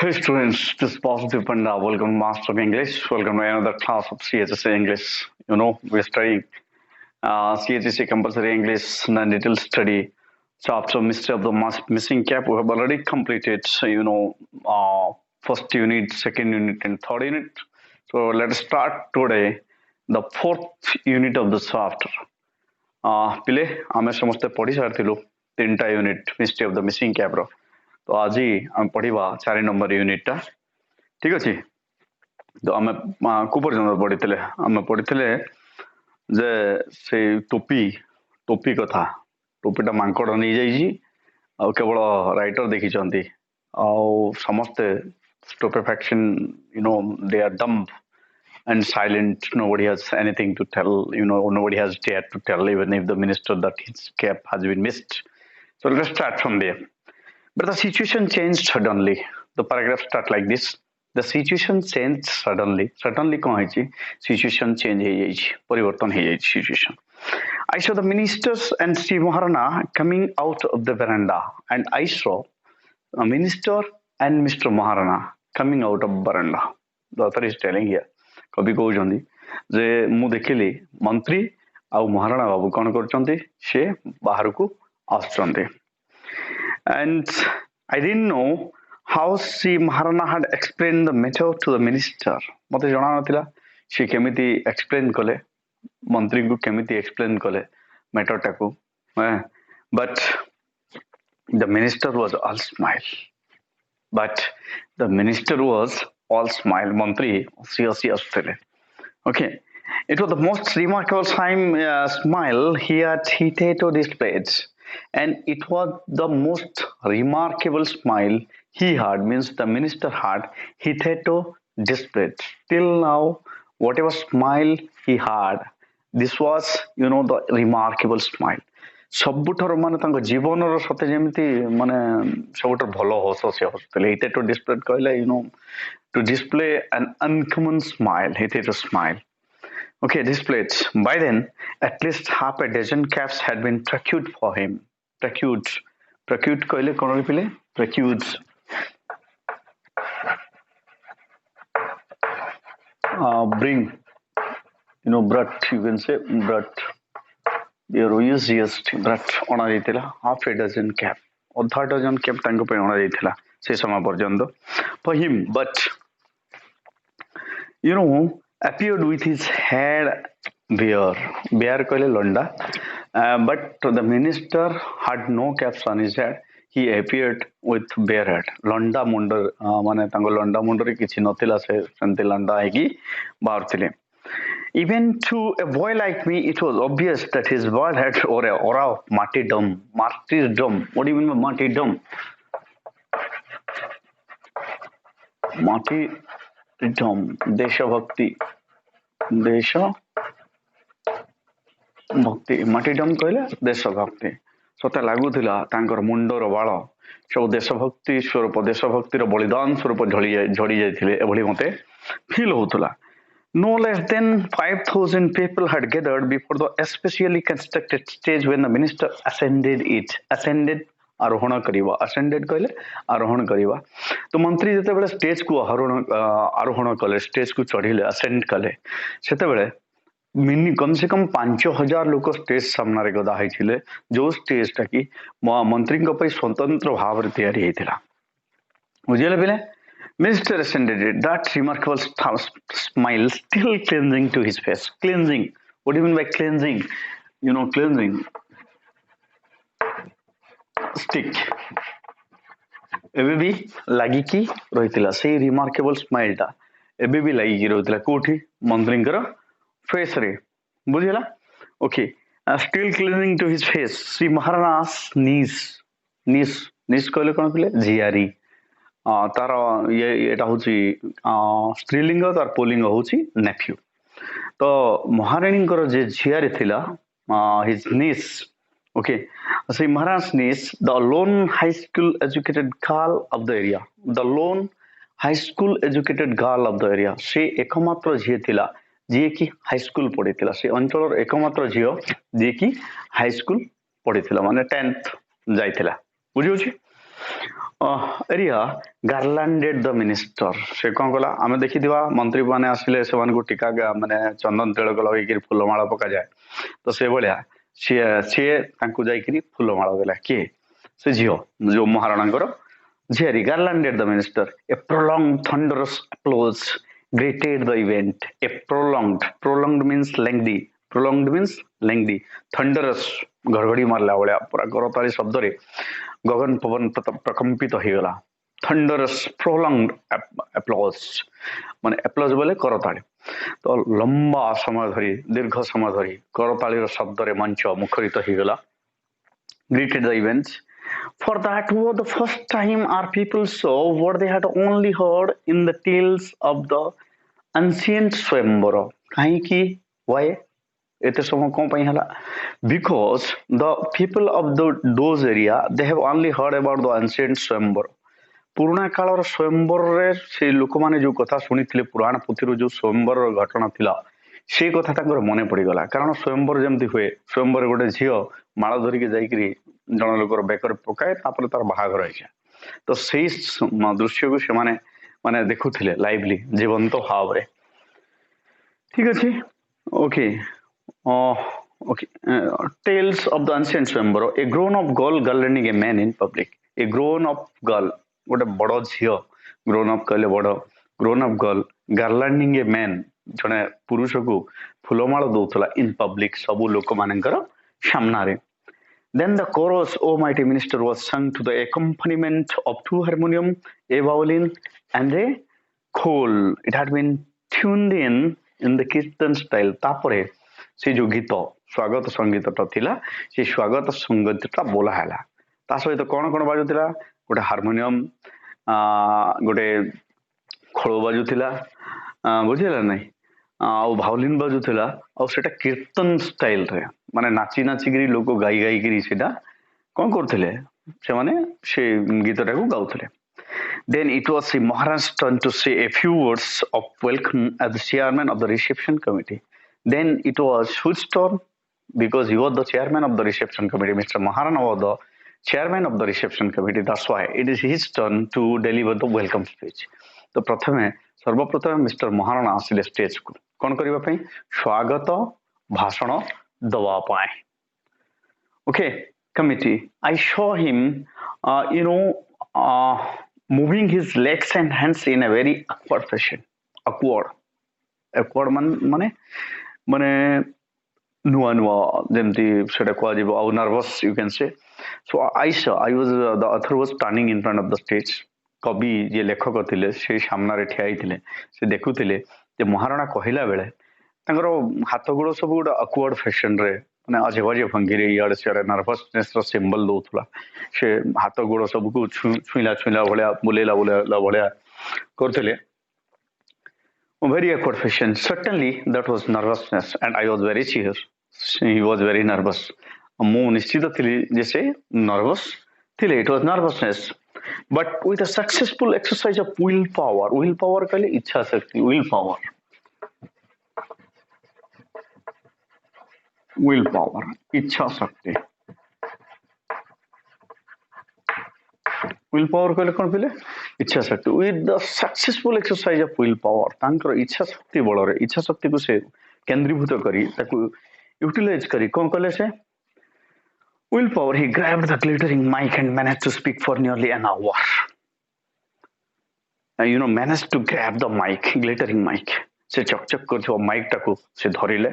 Hey students, this is positive Panda. Welcome to Master of English. Welcome to another class of CHSE English. You know, we're studying CHSE compulsory English and detailed study. So after mystery of the missing cap, we have already completed, first unit, second unit, and third unit. So let's start today the fourth unit of the chapter. पिले आमे समस्ते पढ़ी सारिथिलु तीनटा unit mystery of the missing cap रो तो आज आम पढ़िबा 4 नंबर यूनिट टा ठीक अछि तो आमे को पर्यंत पढ़ितले आमे पढ़ितले जे से टोपी कथा टोपीटा मांकड़ नहीं जाइछि आ केवल राइटर देखि चंती आ समस्ते stupefaction they are dumb and silent. Nobody has anything to tell. Nobody has dared to tell, even if the minister that his cap has been missed. So let's start from there. But the situation changed suddenly. The paragraph start like this. The situation changed suddenly. Suddenly, situation change parivartan situation. I saw the ministers and Sri Maharana coming out of the veranda, and I saw a minister and Mr. Maharana coming out of veranda. The author is telling here. कवि कहउछन्ती जे मु देखिली मंत्री आ महाराणा बाबू कोन करछन्ती से बाहर को आछन्ती and I didn't know how Sri Maharana had explained the matter to the minister. मते जणा नथिला से केमिति एक्सप्लेन कले मंत्री को केमिति एक्सप्लेन कले मैटर टाको but the minister was all smile. Mantri CHSE. Okay, it was the most remarkable smile he had hitherto displayed, and it was the most remarkable smile he had, means the minister had hitherto displayed. Till now, whatever smile he had, this was, the remarkable smile. सबुठर माने तांको जीवनर सते जेमिति माने सबुठर भलो हस से हसले इते तो display कहले to display an uncommon smile. It is a smile. Okay, displayed. By then, at least half a dozen caps had been procured for him. Procured कहले कोन पिले procured. Bring, brought, you can say brought. Your easiest brought ona jaitila half a dozen cap. अधा dozen cap तांको पे ona jaitila से समय पर्यंत for him, but appeared with his head bare कहले Landa, but the minister had no caps on his head. He appeared with bare head. Landa मुंडर माने तांको लंडा मुंडरे किछि नथिला से सेंते लंडा है कि बाहर थिले. Even to a boy like me, it was obvious that his bald head or a aura of martyrdom. What do you mean by martyrdom? Martyrdom, देशभक्ति, martyrdom कहले देशभक्ति. सते लागुथिला तांकर मुंडर बाळ सब देशभक्ति स्वरूप देशभक्तिर बलिदान स्वरूप झड़ी जाइथिले एभली मते फील होतला. No less than 5,000 people had gathered before the especially constructed stage when the minister ascended it. Ascended आरोहण करिवा. Ascended कहले आरोहण करिवा. तो मंत्री जते बेले स्टेज को आरोहण कले स्टेज को चढ़िले ascend कले सेते बेले कम से कम 5,000 लोक स्टेज सामना रे गदा हैथिले जो स्टेज टा की मंत्री को पई स्वतंत्र भाव रे तैयारी हैथिला. बुझिले बेले Minister ascended it. That remarkable smile still cleansing to his face. Cleansing. What do you mean by cleansing? Cleansing. Stick. एबे भी लागी की रहितला से रिमार्केबल स्माइल टा एबे भी लागी की रहितला कोठी मंत्रींकर फेस रे बुझिला. Okay, still cleansing to his face. Sri Maharana's niece कहले कोन पिले जियारी. तार ये हूँ स्त्रीलिंग तार पुलिंग हूँ नेफ्यू. तो महाराणी जे झियारी थिला his niece. Okay, Shri Maharaj niece the lone high school educated girl of the area. The lone high school educated girl of the area. से एकमात्र झी थिला जी की हाई स्कूल पढ़ी. से अंचल एकमात्र झील जी की हाई स्कूल पढ़ी माने 10th जाइथिला. बुझी. एरिया गार्लांडेड द मिनिस्टर से कौन कला आम देखी मंत्री मैंने आसिले से टीका माने चंदन तिलक लगे फुलमाला पका जाए तो से भाया सी सी जाकि फुलमाला देला किए से झील जो महाराणा झीरी garlanded the minister a prolonged thunderous applause greeted the event a prolonged means lengthy thunderous घड़घड़ी मारला भाया पूरा करताली शब्द रे गगन पवन प्रकंपित हो गला थंडरस प्रोलॉन्ग्ड applause माने applause बोले करताली तो लंबा समय धरी दीर्घ समय धरी करताली शब्द रे मंच मुखरित हो गला greeted the events. For that was the first time our people saw what they had only heard in the tales of the ancient Swambara. Kaiki? Why? Ete समय कौन पाई हला? Because the people of those area they have only heard about the ancient Swambara. पुराना कालर स्वयंवर रे से लोक माने जो कथा सुनिथिले पुराण पुथिरो जो स्वयंवर घटना थिला से कथा तांकर मने पड़ी गला कारण स्वयंवर जेमति हुए स्वयंवर गोटे झियो माळ धरिके जाईकरी जन लोकर बेकर पकाए तापर तार बाहागर है तो सेई दृश्य को से माने देखुथिले लाइवली जीवंत भाव रे ठीक अछि okay okay tales of the ancient swayamvar a grown up girl a man in public a grown up girl गोटे बड़ झील ग्रोन अप कहले बड़ grown up girl garlanding a man जड़े पुरुष को फुलमाल दौला इन पब्लिक सबू लोक मानकर सामना रे Then the chorus, O mighty minister, was sung to the accompaniment of two harmonium, a violin, and a khol. It had been tuned in the Kirtan style. तापरे से जो गीत स्वागत संगीत थिला से स्वागत संगीत बोला हैला ता सहित कौन कौन बाजुला गोटे हारमोनियम गोटे खोल बाजुला बुझेला नहीं आउ भाउलिन बाजुला आउटा कीर्तन स्टाइल रे माने नाची नाचिकी लोक गाई गाई सेटा कौन करथिले से माने से गीतटा को गाउथिले then it was the Maharaj's turn to say a few words of welcome as the chairman of the reception committee. Then it was whose turn because he was the chairman of the reception committee. Mr. Maharana was the chairman of the reception committee. That's why it is his turn to deliver the welcome speech. तो प्रथमे सर्वप्रथमे mister Maharana आसिले stage को कौन करबा पई स्वागत भाषण दवा पाए okay committee I saw him moving his legs and hands in a very awkward fashion awkward माने माने नुआ नुआ जेमती सेटा को आजिबो au nervous you can say so I was the author was standing in front of the stage कवि जे लेखक थिले से सामना रे ठिया हिथिले से देखुथिले जे महाराणा कहिला बेले तांकर हाथ गोड़ सब गोटे अक्वर्ड फैशन रे माने अजे बजे भंगी रे याड से नर्वसनेस रो सिंबल दोथुला से हाथ गोड़ सब को छुइला छुइला भलिया बुलेला भलिया करथिले very awkward fashion certainly that was nervousness and I was very serious he was very nervous मु निश्चित थिली जैसे nervous थिले it was nervousness but with a successful exercise of willpower कहले इच्छा शक्ति willpower इच्छा शक्ति willpower कहले कोन पिले इच्छा शक्ति with the successful exercise of willpower तांकर इच्छा शक्ति बल रे इच्छा शक्ति को से केंद्रीभूत करी ताकू यूटिलाइज करी कोन कहले से willpower he grabbed the glittering mic and managed to speak for nearly an hour managed to grab the mic glittering mic से चकचक करथो माइक टाको से धरिले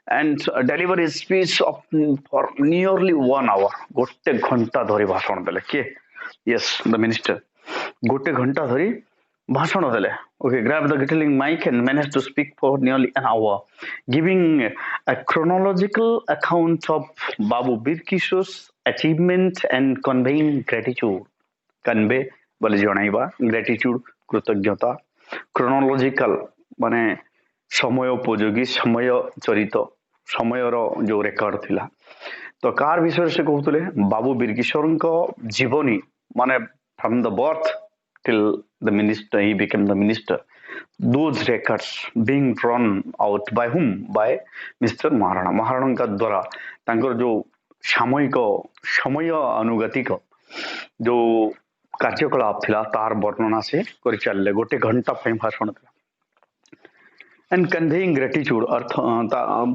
and deliver his speech for nearly 1 hour गोटे घंटा धरि भाषण देले के yes the minister गोटे घंटा धरि भाषण देले okay grab the glittering mic and managed to speak for nearly an hour giving a chronological account of Babu Birkisho's achievement and conveying gratitude convey बोले जणाइबा gratitude कृतज्ञता chronological माने समय उपयोगी समय चरित समय रो जो रेकर्ड थिला तो कार विषय से कहतले बाबू बिरकिशोर जीवनी माने from the birth till the minister he became the minister those records being drawn out by whom by Mr. Maharana का द्वारा तांकर जो सामयिक समय अनुगतिक जो କାର୍ଯ୍ୟକଳାପ ଥିଲା ତାର ବର୍ଣ୍ଣନା ସେ କରି ଚାଲିଲେ ଗୋଟେ ଘଣ୍ଟା ପାଇଁ ଭାଷଣ ଥିଲା एंड कन्वेइंग ग्रेटिट्यूड अर्थ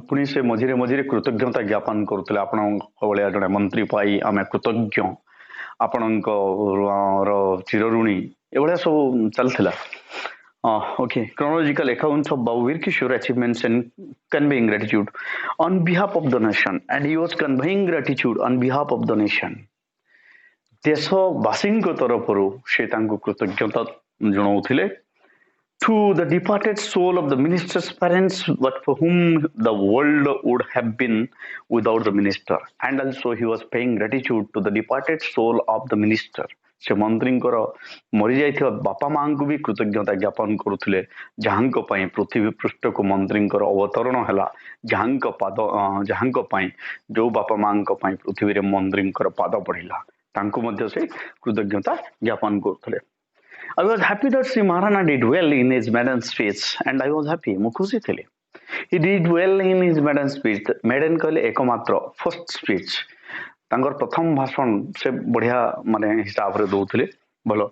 पुणी से मझिरे मझिरे कृतज्ञता ज्ञापन करुले आपण भाया जड़े मंत्री पाई आम कृतज्ञ आपण चिरऋणी एभलिया सब चलता okay chronological accounts of Bauer Kishore achievements and conveying gratitude on behalf of the nation and he was conveying gratitude on behalf of the nation देशवासीଙ୍କ तरफରୁ ସେ ତାଙ୍କୁ କୃତଜ୍ଞତା ଜଣାଉଥିଲେ to the departed soul of the minister's parents, but for whom the world would have been without the minister. And also he was paying gratitude to the departed soul of the minister. से मंत्रीଙ୍କର मरी जाइଥିବା बापा मांको भी कृतज्ञता ज्ञापन करुଥିଲେ ଯାହାଙ୍କ ପାଇଁ ପୃଥିବୀ ପୃଷ୍ଠକୁ ମନ୍ତ୍ରୀଙ୍କର ଅବତରଣ ହେଲା ଯାହାଙ୍କ ପାଇଁ ଯୋଉ ବାପା ମାଙ୍କ ପାଇଁ ପୃଥିବୀରେ ମନ୍ତ୍ରୀଙ୍କର ପାଦ ପଡ଼ିଲା ତାଙ୍କୁ ମଧ୍ୟ ସେ କୃତଜ୍ଞତା ज्ञापन କରୁଥିଲେ I was happy that Sri Maharana did well in his maiden speech and I was happy ମୁଁ ଖୁସି ଥିଲି he did well in his maiden speech maiden କହିଲେ एकमात्र first speech ତାଙ୍କର ପ୍ରଥମ ଭାଷଣ ସେ ବଢିଆ ମାନେ ହିସାବରେ ଦଉଥିଲେ ଭଲ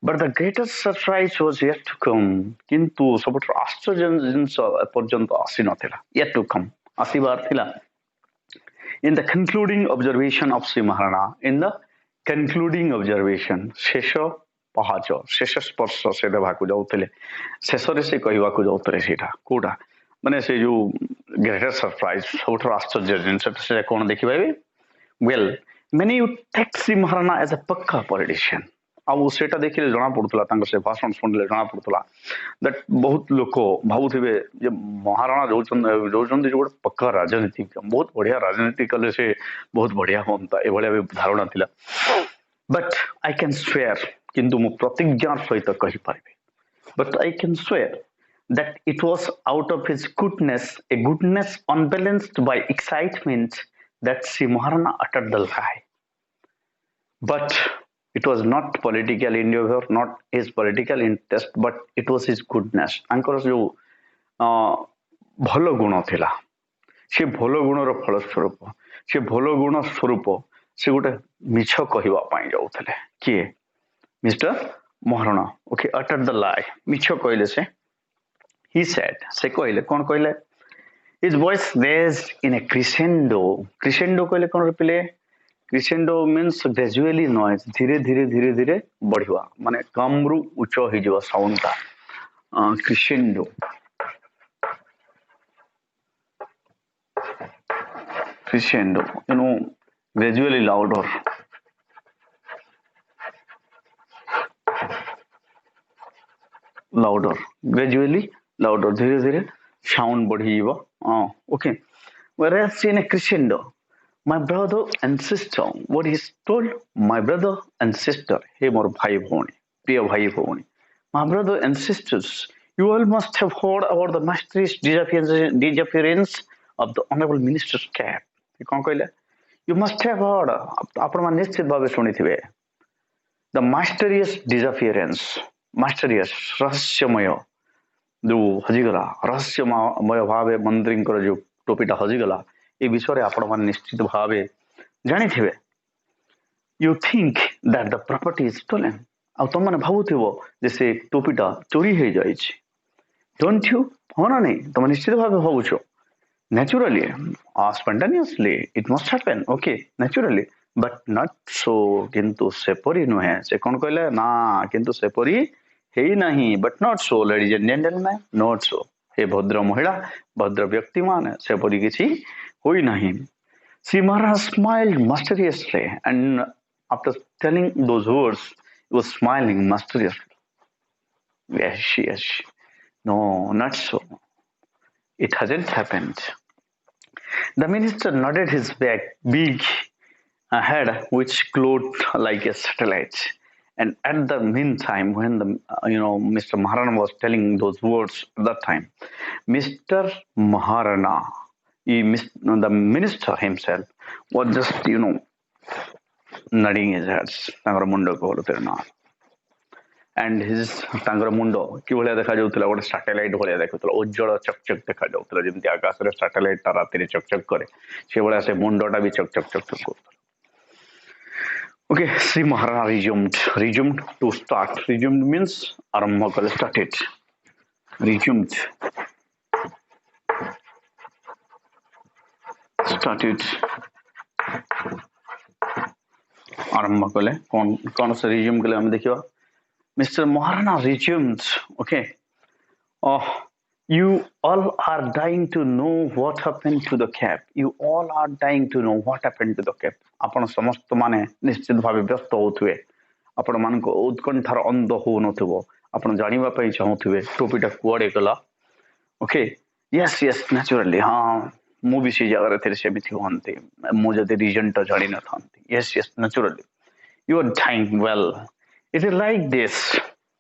but the greatest surprise was yet to come କିନ୍ତୁ ସବୁଠାରୁ ଆଶ୍ଚର୍ଯ୍ୟ ଜିନିଷ ଏପର୍ଯ୍ୟନ୍ତ ଆସି ନଥିଲା yet to come ଆସିବାର ଥିଲା in the concluding observation of Sri Maharana in the concluding observation ଶେଷ ପାହାଚ ଶେଷ ସ୍ପର୍ଶ ସେ ଦେବାକୁ ଯାଉଥିଲେ ଶେଷରେ ସେ କହିବାକୁ ଯାଉଥିଲେ ସେଇଟା କୋଉଟା ମାନେ ସେ ଯୋଉ ଗ୍ରେଟେଷ୍ଟ ସରପ୍ରାଇଜ ସବୁଠାରୁ ଆଶ୍ଚର୍ଯ୍ୟ ଜିନିଷ ସେ କଣ ଦେଖିପାରିବେ well many would take Sri Maharana as a pakka politician ଆଉ ସେଟା ଦେଖିଲେ ଜଣା ପଡୁଥିଲା ତାଙ୍କ ସେ ଭାଷଣ ଶୁଣିଲେ ଜଣା ପଡୁଥିଲା that ବହୁତ ଲୋକ ଭାବୁଥିବେ ଯେ ମହାରାଣା ଯୋଉଛନ୍ତି ଗୋଟେ ପକ୍କା ରାଜନୀତିଜ୍ଞ ବହୁତ ବଢିଆ ରାଜନୀତି କଲେ ସେ ବହୁତ ବଢିଆ ହୁଅନ୍ତା ଏଭଳିଆ ବି ଧାରଣା ଥିଲା but I can swear କିନ୍ତୁ ମୁଁ ପ୍ରତିଜ୍ଞାର ସହିତ କହିପାରିବି but I can swear that it was out of his goodness a goodness unbalanced by excitement that Sri Maharana uttered the lie but it was not political endeavor not his political interest but it was his goodness ତାଙ୍କର ଯୋଉ ଭଲ ଗୁଣ ଥିଲା ସେ ଭଲ ଗୁଣର ଫଳ ସ୍ୱରୂପ ସେ ଭଲ ଗୁଣ ସ୍ୱରୂପ ସେ ଗୋଟେ ମିଛ କହିବା ପାଇଁ ଯାଉଥିଲେ କିଏ Mr. Maharana okay uttered the lie ମିଛ କହିଲେ ସେ he said ସେ କହିଲେ କଣ କହିଲେ his voice raised in a crescendo କହିଲେ କଣ ପିଲେ crescendo means gradually noise ଧୀରେ ଧୀରେ ଧୀରେ ଧୀରେ ବଢିବା ମାନେ କମ ରୁ ଉଚ୍ଚ ହେଇଯିବ ସାଉଣ୍ଡ ଟା crescendo you know gradually louder gradually louder धीरे धीरे sound बढ़िଯିବ okay whereas in a crescendo my brother and sister what is told my brother and sister hey मोर भाई भौणी प्रिय भाई भौणी my brother and sisters you all must have heard about the mysterious disappearance of the honorable minister's cap कौन कहले you must have heard आपण मान निश्चित भाव सुनिथिबे the mysterious disappearance mysterious रहस्यमय जो हजिगला रहस्यमय भावे मंत्रीଙ୍କର जो टोपीटा हजिगला ए विषय आपण मान निश्चित भावे जानिथिबे you think that the property is stolen आ तुम माने भाबुथिबो जे से टोपीटा चोरी हे जाईछि don't you होना नहीं तुम निश्चित भावे भाबुछो naturally spontaneously it must happen okay naturally but not so किंतु सेपरी नुहे से कोन कहले ना किंतु सेपरी हेई नहीं but not so ladies and gentlemen not so हे भद्र महिला भद्र व्यक्ति मान सेपरी किछि होई नहीं Sri Maharana smiled mysteriously and after telling those words he was smiling mysteriously yes no not so it hasn't happened the minister nodded his big head which glowed like a satellite and at the meantime when the Mr. Maharana was telling those words at that time Mr. Maharana the minister himself was just nodding his head ତାଙ୍କର ମୁଣ୍ଡ କୋହଳୁଥିଲେ ନା and his ତାଙ୍କର ମୁଣ୍ଡ କି ଭଳିଆ ଦେଖା ଯାଉଥିଲା ଗୋଟେ ସାଟେଲାଇଟ ଭଳିଆ ଦେଖୁଥିଲା ଉଜ୍ଜଳ ଚକଚକ ଦେଖା ଯାଉଥିଲା ଯେମିତି ଆକାଶରେ ସାଟେଲାଇଟ ଟା ରାତିରେ ଚକଚକ କରେ ସେ ଭଳିଆ ସେ ମୁଣ୍ଡଟା ବି ଚକଚକ କରୁଥିଲା Okay, Sri Maharana resumed to start. Resumed means arambha kale, started. Resumed, started आरंभ कले कौन से रिज्यूम कले हम देखियो mister Maharana resumed. Okay, oh, you all are dying to know what happened to the cap. You all are dying to know what happened to the cap. आपण समस्त माने निश्चित भावे व्यस्त होथुए आपण मान को उत्कंठार अंध हो नथुबो आपण जानिबा पई चाहुथुए टोपीटा कुआडे गला. ओके, यस यस नेचुरली हाँ मु भी से जगह थे सेमिति होंते मु जदि रीजन टा जानि न थांती. Yes yes naturally you are dying well. It is like this.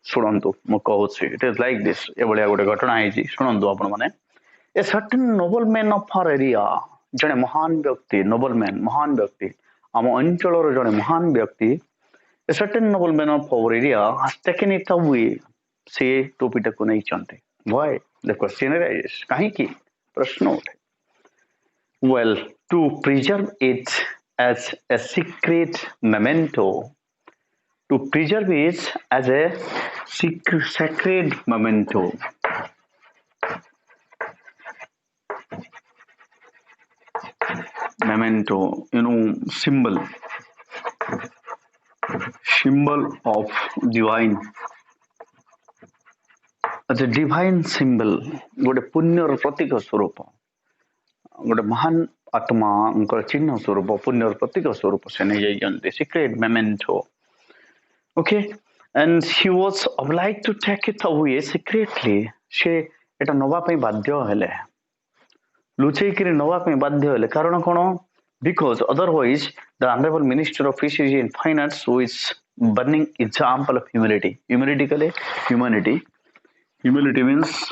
ଶୁଣନ୍ତୁ ମୁଁ କହୁଛି it is like this. ଏଭଳିଆ ଗୋଟେ ଘଟଣା ହେଇଛି ଶୁଣନ୍ତୁ ଆପଣ ମାନେ. A certain nobleman of our area, ଜଣେ ମହାନ ବ୍ୟକ୍ତି nobleman ମହାନ ବ୍ୟକ୍ତି ଆମ ଅଞ୍ଚଳର ଜଣେ ମହାନ ବ୍ୟକ୍ତି, a certain nobleman of our area has taken it away. ସେ ଟୋପିଟାକୁ ନେଇଛନ୍ତି. Why? The question arises. କାହିଁକି? ପ୍ରଶ୍ନ ଉଠେ. Well, to preserve it as a secret memento. To preserve it as a sacred memento. Memento, symbol of divine. As a divine symbol, गोटे पुण्यर प्रतीक स्वरूप, गोटे महान आत्मा चिन्ह स्वरूप पुण्यर प्रतीक स्वरूप से नहीं जाते secret memento. Okay, and he was obliged to take it away secretly. से एटा नवा पई बाध्य हेले लुचेई करी नवा पई बाध्य हेले कारण कोन? Because otherwise the honorable minister of fisheries and finance is burning example of humility. Humility kale humanity means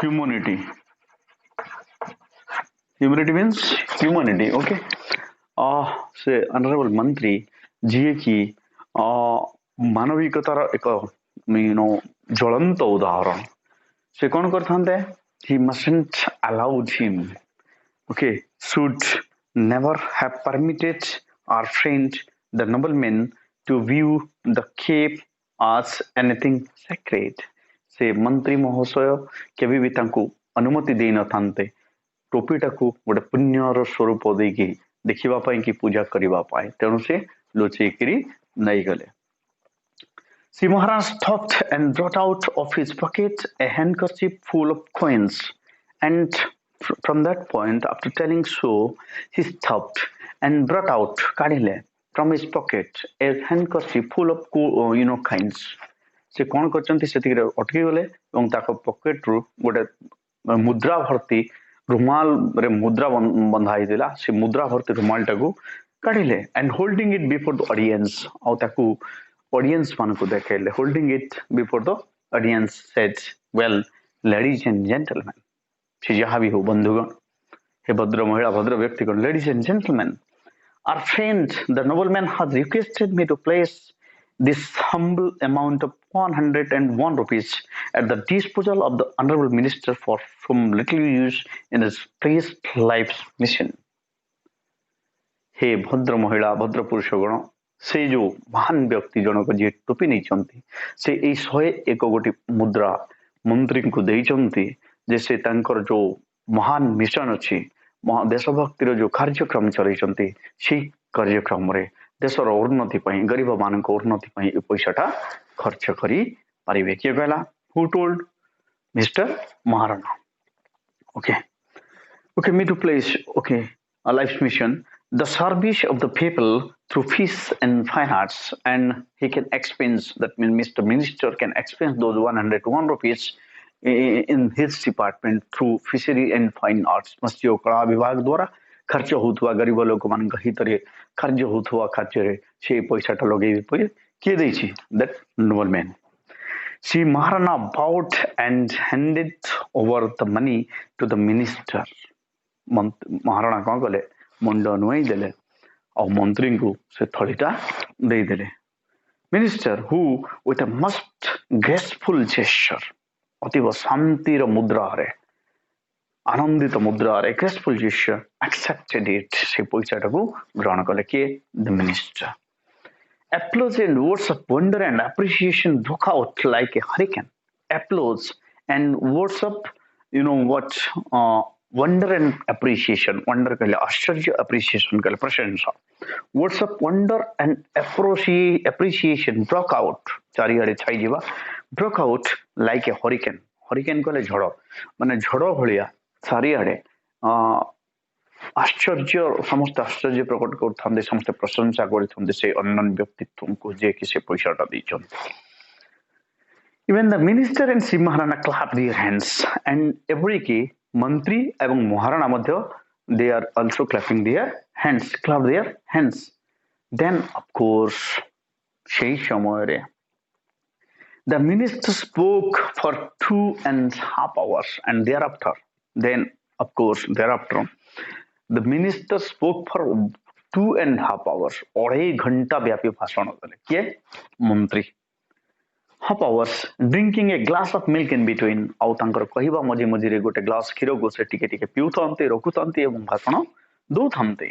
humanity. Humanity means humanity. Okay, से honorable मंत्री जी की मानविकतार एक ज्वलंत उदाहरण से कौन करते? he mustn't allowed him, okay, should never have permitted our friend the nobleman to view the cape as anything sacred. से मंत्री महोदय केबे भी तांकु अनुमति देई न थांते टोपीटाकू गोटे पुण्यर स्वरूप देकी देखिबा पई कि पूजा करिबा पाए तेणु से लुचेइकरी नहीं गले. Sri Maharaj stopped and brought out of his pocket a handkerchief full of coins, and from that point, after telling so, he stopped and brought out kadile from his pocket a handkerchief full of coins. से कौन करचंती सेति अटकी गले एवं ताको pocket रु गोटे मुद्रा भर्ती रुमाल रे मुद्रा बंधाई दिला. से मुद्रा भर्ती रुमाल टाकू काढिले and holding it before the audience आउ ताकू ऑडियंस मान को देखेले. Holding it before the audience said, well ladies and gentleman, से जहाँ भी हो बंधुगण, हे भद्र महिला भद्र व्यक्तिगण, ladies and gentleman, our friend the nobleman has requested me to place this humble amount of 101 rupees at the disposal of the honorable minister for some little use in his priest life's mission. हे भद्र महिला भद्र पुरुष गण, से जो महान व्यक्ति जनक जी टोपी नहीं चंती से ए 101 गोटी मुद्रा मंत्री को देई चंती जे से तांकर जो महान मिशन अछि देशभक्तिर जो कार्यक्रम चलाई चंती से कार्यक्रम रे देशर उन्नति पई गरीब मान को उन्नति पई ए पैसाटा खर्च करी पारिबे. के कहला? Who told? Mister Maharana. Okay, me to place, okay, a life's mission, the service of the people through fish and fine arts, and he can expense, that means Mr. Minister can expense those 101 rupees in his department through fishery and fine arts. मत्स्य कला विभाग द्वारा खर्च होथुआ गरीब लोक मान हितरे खर्च होथुआ खर्चरे से पैसाटा लगे पई के दैछि? that nobleman. Sri Maharana bowed and handed over the money to the minister. Maharana कौन कले? मुंड नुई देले और मंत्री को से थलीटा दे देले. Minister who with a must graceful gesture, अतीव शांतिर मुद्रा रे आनंदित मुद्रा a graceful gesture accepted it से पैसा टाकू ग्रहण कले किए the minister. Applause and words of wonder and appreciation broke out like a hurricane. Applause and words of what wonder and appreciation. Wonder कले आश्चर्य, appreciation कले प्रशंसा. Words of wonder and appreciation broke out. चारिआडे छाई जीवा broke out like a hurricane. Hurricane कले झड़ माने झड़ भलिया चारिआडे आश्चर्य समस्त आश्चर्य प्रकट कर समस्त प्रशंसा कर से अनन्य व्यक्तित्व को जे कि से पैसाटा दैछन. Even the minister and Sri Maharana clap their hands and every key मंत्री एवं महाराणा मध्य they are also clapping their hands, clap their hands. Then of course সেই সময়ে the minister spoke for 2.5 hours and thereafter the minister spoke for 2.5 hours. 2.5 घंटा व्यापी भाषण देले किए मंत्री. Half hours drinking a glass of milk in between आउ तांकर कहिबा मझी मझी रे गोटे ग्लास क्षीर को से टिके टिके पिउथांते रखुथांते एवं भाषण दउथांते.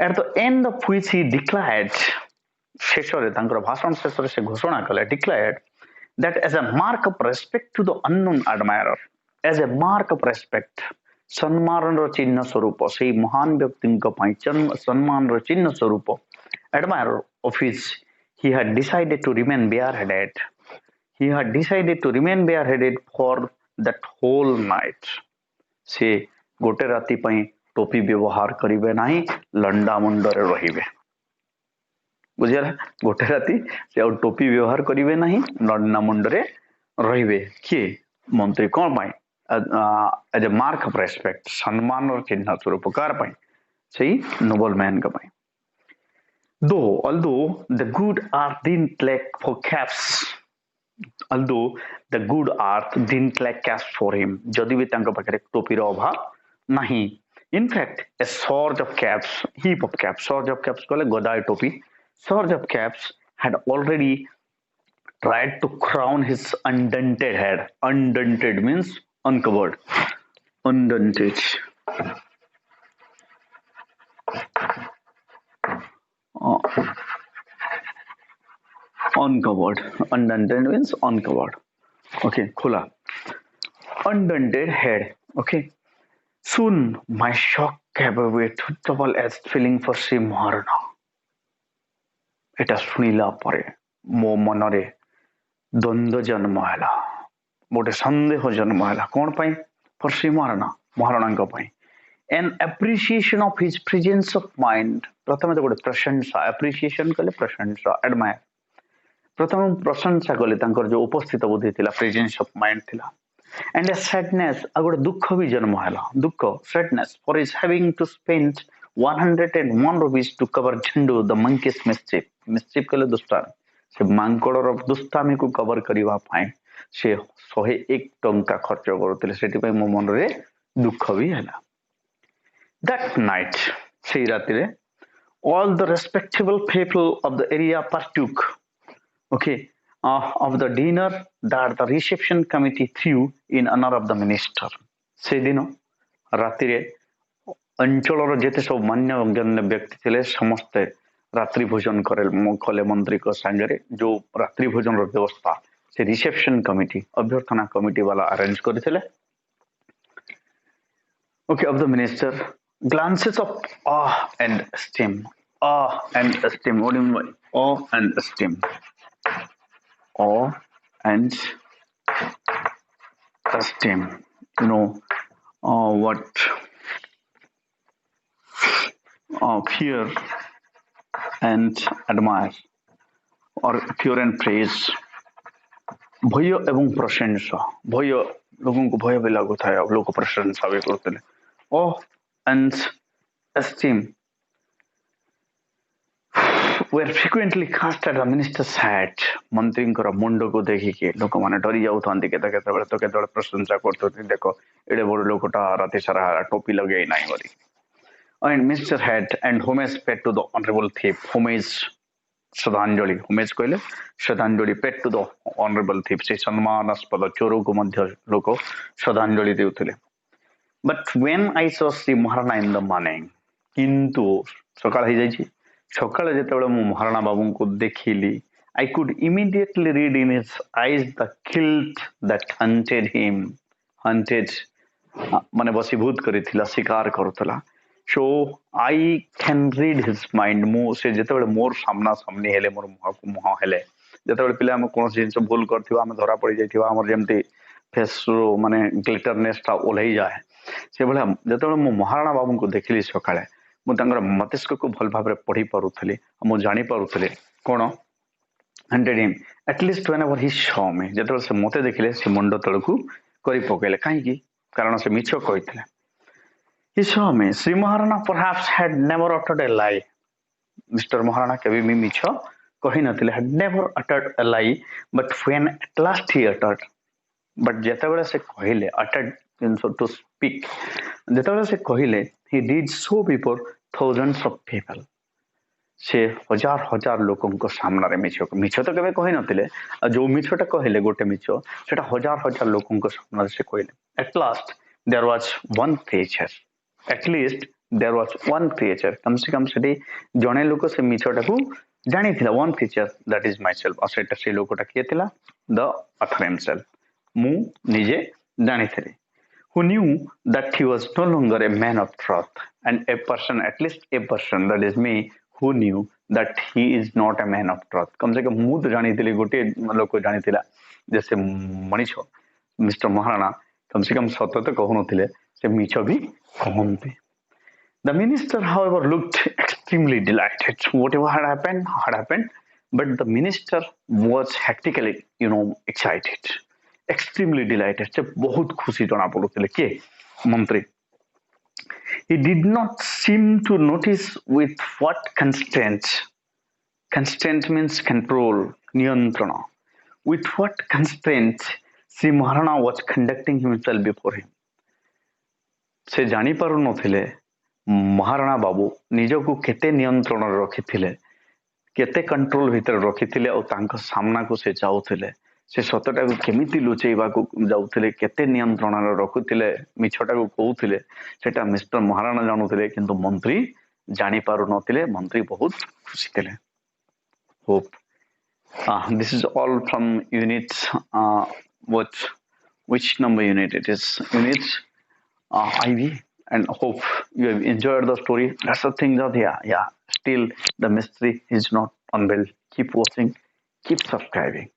At the end of which he declared शेषरे तांकर भाषण शेषरे से घोषणा कले declared that as a mark of respect to the unknown admirer, as a mark of respect, सम्मान र चिन्ह स्वरूप से महान व्यक्ति सम्मान र चिन्ह स्वरूप admirer of his, he had decided to remain bareheaded. He had decided to remain bareheaded for that whole night. से गोटे राति पई टोपी व्यवहार करिवे नाही, लंडा मुंडरे रहिबे. बुझिला गोटे राति से और टोपी व्यवहार करिवे नाही, लंडा मुंडरे रहिबे. किए मंत्री कोन पई as a mark of respect, सम्मान और चिन्ह स्वरूप कार पई सही नोबल मैन का पई. Although the good earth didn't lack for caps, for him, जदि भी तांका पाखरे टोपीर अभाव नाही. In fact, a surge of caps, heap of caps, surge of caps कहले गदाय टोपी, surge of caps had already tried to crown his undented head. Undented means uncovered. Undented. Uncovered. Undented means uncovered. Okay, khula. Undented head. Okay. Soon my shock gave way to double as feeling for Sri Maharana. एटा सुनिला परे मो मनरे द्वंद्व जन्म हैला, गोटे संदेह जन्म हैला. कोन पई? फॉर श्री महाराणा पई. An appreciation of his presence of mind. प्रथम तो गोटे प्रशंसा, एप्रिसिएशन कले प्रशंसा, एडमायर. प्रथम प्रशंसा कले तांकर जो उपस्थित बुद्धि थिला, प्रेजेंस ऑफ माइंड थिला. एंड ए सैडनेस, आ गोटे दुख भी जन्म हैला, दुख sadness for his having to spend 101 rupees to cover Jhandu, the monkey's mischief. Mischief कले दुष्टामी. से मांकड़र दुष्टामी को कवर करिवा पाए से 101 टंका खर्च करथिले. सेठी पई मो मन रे दुख भी हैला. That night, से राति रे all the respectable people of the area partook, okay, of the dinner that the reception committee threw in honor of the minister. से दिनो राति रे अंचल जेते सब मान्य व्यक्ति थे समस्ते रात्रि भोजन कले मंत्री को सांगे जो रात्रि भोजन व्यवस्था से रिसेप्शन कमिटी अभ्यर्थना कमिटी वाला अरेंज करथिले. Okay, of the minister glances of awe and esteem. Awe and esteem. What do you mean? Awe and esteem. Awe and esteem. You know what? Fear and admire or fear and praise. भय एवं प्रशंसा. भय लोगों को भय भी लागू था, लोग प्रशंसा भी करते हैं. Awe and esteem were frequently cast at the minister's head. मंत्री को मुंड को देखी के लोक माने डरी जाउथांती केते केते बेले तो केते प्रशंसा करते. देखो एडे बड़ लोकटा राति सारा टोपी लगे नाही बोली. And Mr. Head and homage paid to the honorable thief. Homage श्रद्धांजलि. homage कहले श्रद्धांजलि paid to the honorable thief. से सम्मानास्पद चोर को मध्य लोक श्रद्धांजलि देउथिले. but when I saw Sri Maharana in the morning, କିନ୍ତୁ ସକାଳ ହେଇଯାଇଛି ସକାଳେ ଯେତେବେଳେ ମୁଁ ମହାରଣା ବାବୁଙ୍କୁ ଦେଖିଲି I could immediately read in his eyes the guilt that hunted ମାନେ ବଶୀଭୂତ କରିଥିଲା ଶିକାର କରୁଥିଲା so I can read his mind ମୁଁ ସେ ଯେତେବେଳେ ମୋର ସାମ୍ନା ସାମ୍ନି ହେଲେ ମୋର ମୁହଁକୁ ମୁହଁ ହେଲେ ଯେତେବେଳେ ପିଲା ଆମେ କୌଣସି ଜିନିଷ ଭୁଲ କରିଥିବା ଆମେ ଧରା ପଡି ଯାଇଥିବା ଆମର ଯେମିତି ଫେସ୍ରୁ ମାନେ ଗ୍ଲିଟରନେସଟା ଓହ୍ଲେଇ ଯାଏ ସେଭଳିଆ ଯେତେବେଳେ ମୁଁ ମହାରଣା ବାବୁଙ୍କୁ ଦେଖିଲି ସକାଳେ ମୁଁ ତାଙ୍କର ମସ୍ତିଷ୍କକୁ ଭଲ ଭାବରେ ପଢି ପାରୁଥିଲି ମୁଁ ଜାଣିପାରୁଥିଲି କ'ଣ hunted him at least whenever he saw me ଯେତେବେଳେ ସେ ମୋତେ ଦେଖିଲେ ସେ ମୁଣ୍ଡ ତଳକୁ କରି ପକେଇଲେ କାହିଁକି କାରଣ ସେ ମିଛ କହିଥିଲେ he saw me Sri Maharana perhaps had never uttered a lie Mr. Maharana କେବେ ବି ମିଛ କହିନଥିଲେ had never uttered a lie but when at last he uttered but ଯେତେବେଳେ ସେ କହିଲେ uttered so to speak ଯେତେବେଳେ ସେ କହିଲେ he did so before thousands of people ସେ ହଜାର ହଜାର ଲୋକଙ୍କ ସାମ୍ନାରେ ମିଛ ତ କେବେ କହିନଥିଲେ ଆଉ ଯୋଉ ମିଛଟା କହିଲେ ଗୋଟେ ମିଛ ସେଟା ହଜାର ହଜାର ଲୋକଙ୍କ ସାମ୍ନାରେ ସେ କହିଲେ at last there was one creature at least there was one creature କମ ସେ କମ ସେଠି ଜଣେ ଲୋକ ସେ ମିଛଟାକୁ ଜାଣିଥିଲା one creature that is myself ଆଉ ସେଟା ସେ ଲୋକଟା କିଏ ଥିଲା the author himself ମୁଁ ନିଜେ ଜାଣିଥିଲି who knew that he was no longer a man of truth and a person at least a person that is me who knew that he is not a man of truth कम से कम ମୁଁ ତ ଜାଣିଥିଲି ଗୋଟେ ଲୋକ ଜାଣିଥିଲା ଯେ ସେ ମଣିଷ ମିଷ୍ଟର ମହାରଣା कम से कम ସତ ତ କହୁନଥିଲେ ସେ ମିଛ ବି କହନ୍ତି The minister, however, looked extremely delighted. Whatever had happened, but the minister was hectically, excited. Extremely delighted. से बहुत खुशी जना पड़ुଥିଲେ किए मंत्री He did not seem to notice with what constraint means control niyantrana with what constraint Sri Maharana was conducting himself before him से जानी पारु नथिले महाराणा बाबू निजକୁ କେତେ ନିୟନ୍ତ୍ରଣରେ ରଖିଥିଲେ କେତେ କଣ୍ଟ୍ରୋଲ ଭିତରେ ରଖିଥିଲେ ଆଉ ତାଙ୍କ ସାମ୍ନାକୁ ସେ ଯାଉଥିଲେ ସେ ସତଟାକୁ କେମିତି ଲୁଚେଇବାକୁ ଯାଉଥିଲେ କେତେ ନିୟନ୍ତ୍ରଣରେ ରଖୁଥିଲେ ମିଛଟାକୁ କହୁଥିଲେ ସେଟା ମିଷ୍ଟର ମହାରାଣା ଜାଣୁଥିଲେ କିନ୍ତୁ ମନ୍ତ୍ରୀ ଜାଣି ପାରୁ ନଥିଲେ ମନ୍ତ୍ରୀ ବହୁତ ଖୁସି ଥିଲେ hope this is all from unit which number unit it is unit IV and hope you have enjoyed the story that's the thing that still the mystery is not unveiled keep watching keep subscribing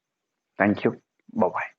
thank you bye bye